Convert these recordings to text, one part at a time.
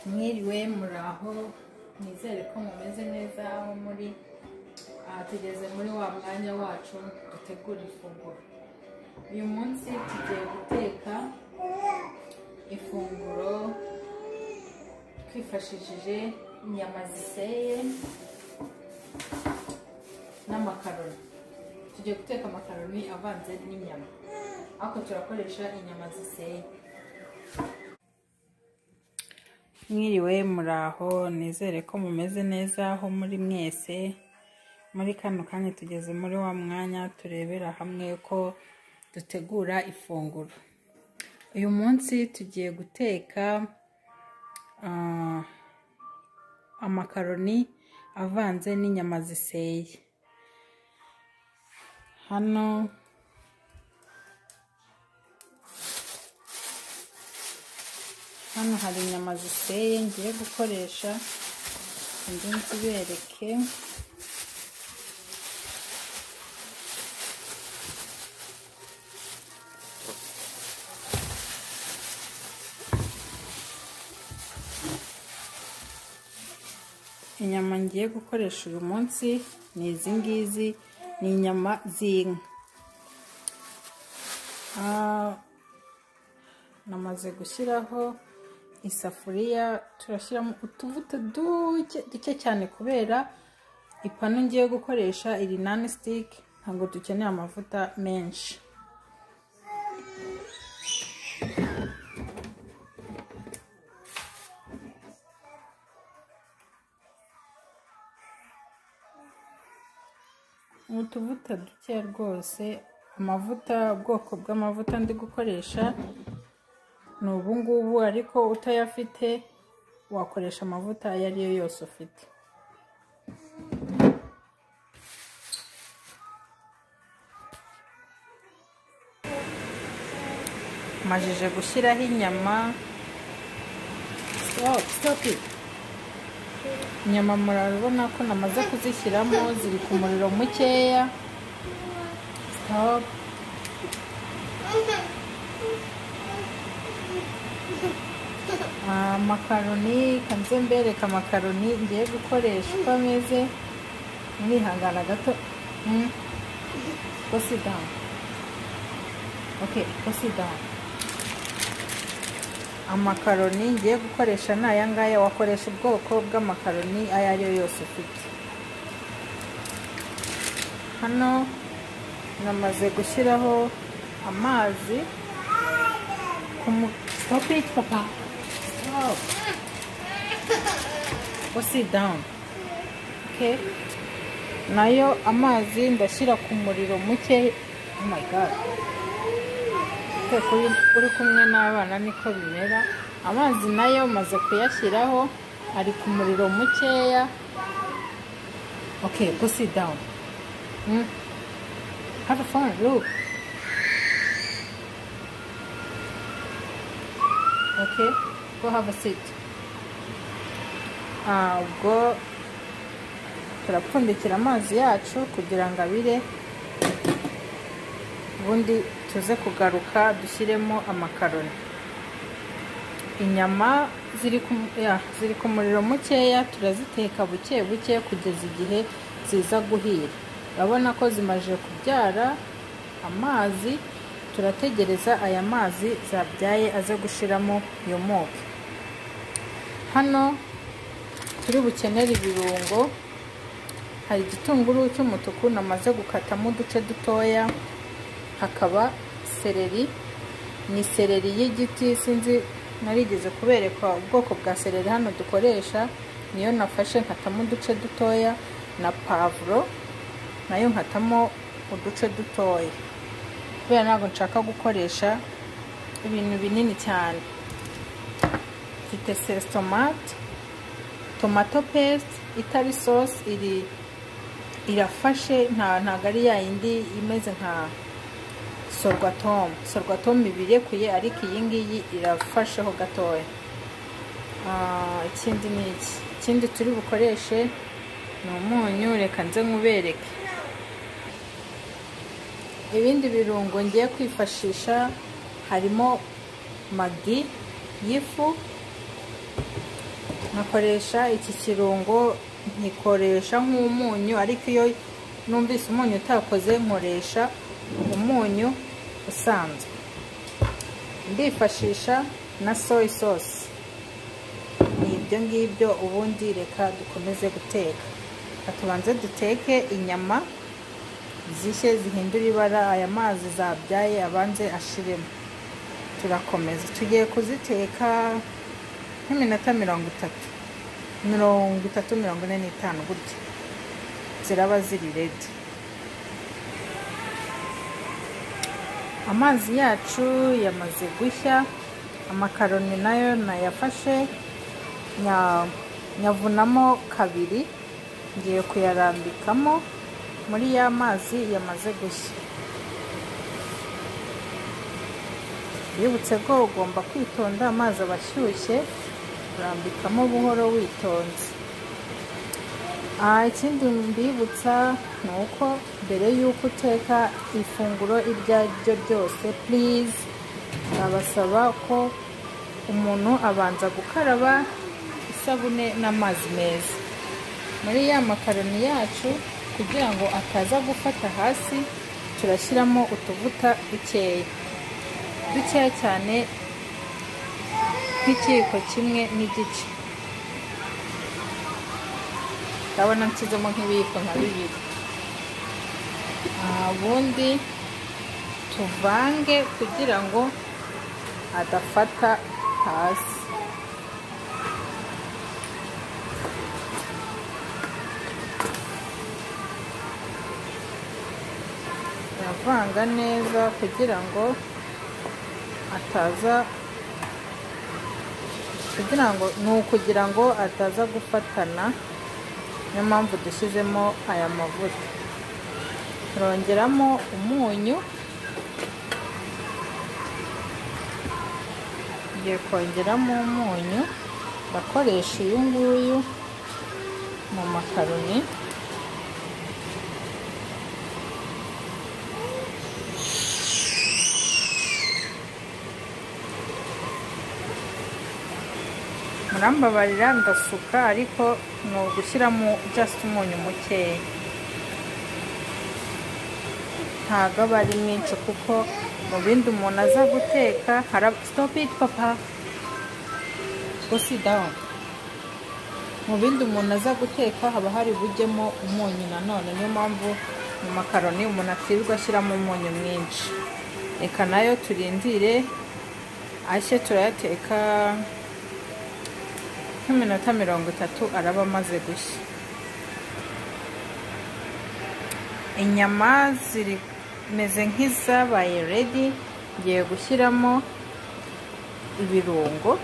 Mwiriwe muraho, nizere ko mumeze neza aho muri. Tugeze muri wa mwanya wacu dutegura ifunguro. Uyu munsi tugiye guteka ifunguro twifashishije inyama ziseye n'amakaroni. Tugiye guteka amakaroni avanze n'inyama, ariko turakoresha inyama ziseye. Mwiriwe muraho, nizere ko mumeze neza aho muri mwese. Muri kano kanya tugeze muri wa mwanya turebera hamwe ko dutegura ifunguro. Uyu munsi tugiye guteka amakaroni avanze n'inyama ziseye. Hano hari inyama ziseye ngiye gukoresha, ndi nzibereke. Inyama ngiye gukoresha uyu munsi ni izi ngizi, ni inyama z'inka. Namaze gushyiraho isafuriya, turashyiramo utuvuta duke cyane kubera ipanu ngiye gukoresha iri non stick, ntabwo dukeneye amavuta menshi. Utuvuta duke rwose. Amavuta, ubwoko bw'amavuta ndi gukoresha ni ubu ngubu, ariko utayafite wakoresha amavuta ayo ari yo yose ufite. Majije gushyiraho inyama. Stop it. Inyama murabona ko namaze kuzishyiramo, ziri ku muriro mukeya. Stop. Amakaroni, kanze mbereka amakaroni ngiye gukoresha uko ameze. Mwihangana gato. Go sit down. Okay, go sit down. Amakaroni ngiye gukoresha ni aya ngaya. Wakoresha ubwoko bw'amakaroni ayo ari yo yose ufite. Hano namaze gushyiraho amazi. Stop it, papa. Stop. Go sit down. Okay. Nayo amazi ndashyira ku muriro muke. Oh my god. Uri kumwe n'abana niko bimera. Amazi nayo maze kuyashyiraho, ari ku muriro mukeya. Okay, go sit down. Have fun, look. Okay, go have a seat. Ubwo turapfundikira amazi yacu kugira ngo abire, ubundi tuze kugaruka dushyiremo amakaroni. Inyama ziri ku muriro mukeya, turaziteka buke buke kugeza igihe ziza guhira. Urabona ko zimaze kubyara amazi, turategereza aya mazi zabyaye aze gushiramo yomoke. Hano turi bukenera ibirungo. Hari igitunguru cy'umutuku namaze gukatamo uduce dutoya. Hakaba seleri, ni seleri y'igiti, sinzi narigeze kubereka ubwoko bwa seleri hano dukoresha, niyo nafashe nkatamo uduce dutoya. Na pavuro nayo nkatamo uduce dutoya, kubera ntabwo nshaka gukoresha ibintu binini cyane. Mfite sauce tomate, tomato paste itari sauce, irafashe, ntabwo ari yayindi imeze nka sorghum ibirekuye, ariko iyi ngiyi irafasheho gatoya. Ikindi ni iki? Ikindi turi bukoreshe ni umunyu. Reka nze nkubereke. Ibindi birungo ngiye kwifashisha harimo magi y'ifu, nakoresha iki kirungo, nkikoresha nk'umunyu, ariko iyo numvise umunyu utakoze nkoresha umunyu usanzwe. Ndifashisha na soy sauce. Ni ibyo ngibyo. Ubundi reka dukomeze guteka. Tubanze duteke inyama zishye zihindura ibara, aya mazi zabyaye abanze ashiremo. Turakomeza, tugiye kuziteka nk'iminota 30, 45 gutya, ziraba ziri ready. Amazi yacu yamaze gushya, amakaroni nayo nayafashe nyavunamo kabiri, ngiye kuyarambikamo muri ya mazi yamaze gushya. Bibutse ko ugomba kwitonda, amazi abashyushye, urambikamo buhoro witonze. Ikindi mbibutsa ni uko mbere y'uko uteka ifunguro iryo ari ryo ryose, please abasaba ko umuntu abanza gukaraba isabune n'amazi meza. Muri ya makaroni yacu kugira ngo ataza gufata hasi, turashyiramo utuvuta dukeya cyane, nk'ikiyiko kimwe n'igice. Ndabona nshyizemo nk'ibiyiko nka 2. Ubundi tuvange kugira ngo adafata hasi. Turavanga neza kugira ngo ataza gufatana. Niyo mpamvu dushyizemo aya mavuta. Turongeramo umunyu, ngiye kongeramo umunyu, ndakoresha uyu nguyu mu makaroni. Murambabarira ndasuka, ariko ni ugushyiramo just umunyu mukeya, ntabwo aba ari mwinshi, kuko mu bindi umuntu aza guteka stop it papa, go sit down. Mu bindi umuntu aza guteka haba hari bujyemo umunyu nanone. Niyo mpamvu mu makaroni umuntu atirirwa ashyiramo umunyu mwinshi. Reka nayo turindire ashye, turayateka nk'iminota 30 araba amaze gushya. Inyama zimeze nk'izabaye ready. Ngiye gushyiramo ibirungo.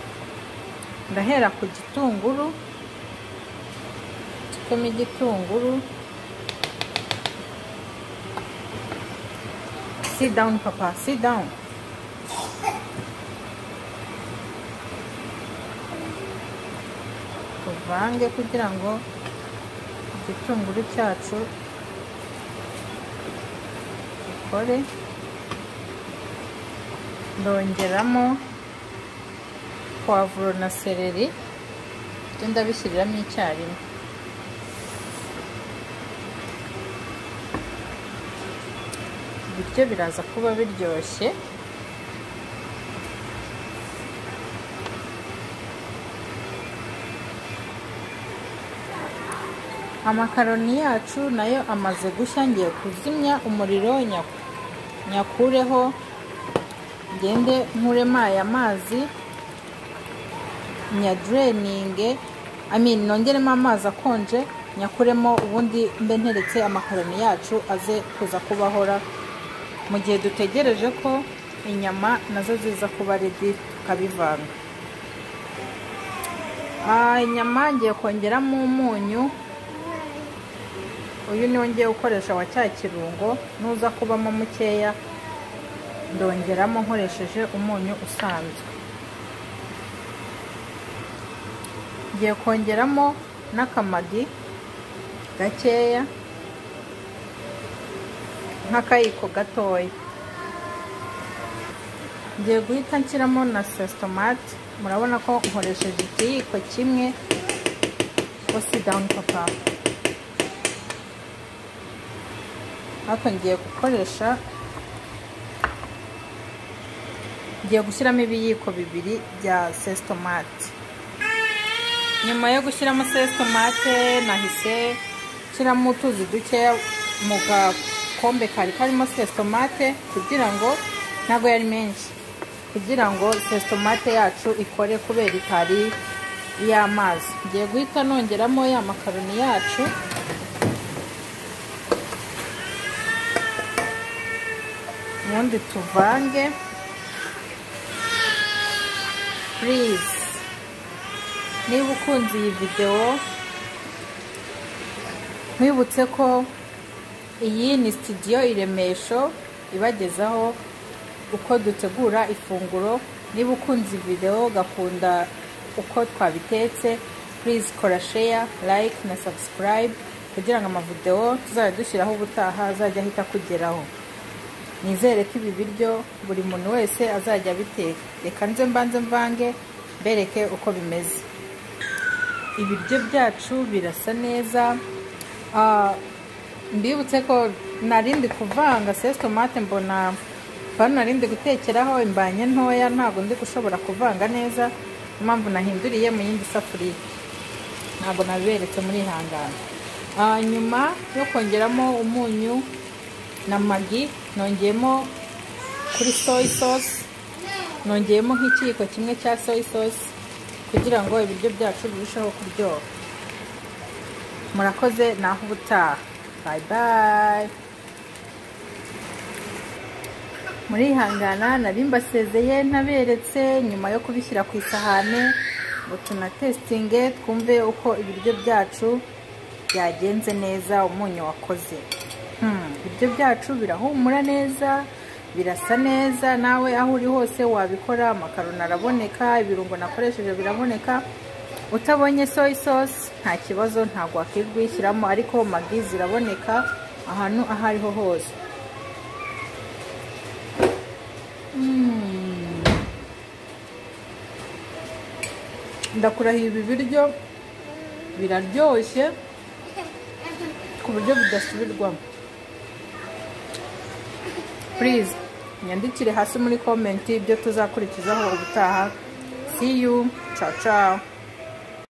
Ndahera ku gitunguru, tukamo igitunguru. Sit down papa, sit down. Tuvange kugira ngo igitunguru cyacu gikore. Ndongeramo poivro na seleri, ndabishyiriramo icyarimwe. Ibiryo biraza kuba biryoshye. Amakaroni yacu nayo amaze gushya, ngiye kuzimya umuriro, nyakureho, ngende nkuremo aya mazi, nyadraininge, nongeremo amazi akonje, nyakuremo, ubundi mbe nteretse amakaroni yacu aze kuza kubahora mu gihe dutegereje ko inyama nazo ziza kuba ready tukabivanga. Inyama ngiye kongeramo umunyu. Uyu niwo ngiye gukoresha wa cya kirungo, nuza kubamo mukeya ndongeramo nkoresheje umunyu usanzwe. Ngiye kongeramo n'akamagi gakeya, nk'akayiko gatoya. Ngiye guhita nshyiramo na sauce tomate. Murabona ko nkoresheje ikiyiko kimwe Go sit down, papa. Ariko ngiye gukoresha, ngiye gushyiramo ibiyiko bibiri bya sauce tomate. Nyuma yo gushyiramo sauce tomate nahise shyiramo utuzi duke mu gakombe kari karimo sauce tomate kugira ngo ntabwo yari menshi, kugira ngo sauce tomate yacu ikore kubera itari y'amazi. Ngiye guhita nongeramo ya makaroni yacu, ubundi tuvange. Please, niba ukunze iyi video, mwibutse ko iyi ni studio Iremesho ibagezaho uko dutegura ifunguro. Niba ukunze video gakunda uko twabitetse, please kora share, like na subscribe kugira ngo amavideo tuzajya dushyiraho ubutaha azajya ahita kugeraho. Nizere ko ibi biryo buri muntu wese azajya biteka. Reka nze mbanze mvange bereke uko bimeze. Ibiryo byacu birasa neza. Mbibutse ko narindi kuvanga sauce tomate, mbona bano narindi gutekeraho imbanye ntoya, ntabwo ndi gushobora kuvanga neza, impamvu nahinduriye mu yindi safuriya, ntabwo nabiberetse muri ihangana. Nyuma yo kongeramo umunyu na magi, nongeyemo kuri soy sauce, nongeyemo nk'ikiyiko kimwe cya soy sauce kugira ngo ibiryo byacu birusheho kuryoha. Murakoze, naho ubutaha. Bye bye. Muri ihangana nari mbasezeye ntaberetse nyuma yo kubishyira ku isahane ngo tunatestinge twumve uko ibiryo byacu byagenze neza, umunyu wakoze. Ibiryo byacu birahumura neza, birasa neza. Nawe aho uri hose wabikora. Amakaroni araboneka, ibirungo nakoresheje biraboneka. Utabonye soy sauce nta kibazo, ntabwo wakirwishyiramo, ariko magi ziraboneka ahantu aho ariho hose. Ndakurahiye ibi biryo biraryoshye ku buryo bidasubirwamo. Please nyandikire hasi muri comment ibyo tuzakurikizaho ubutaha. See you. Ciao ciao.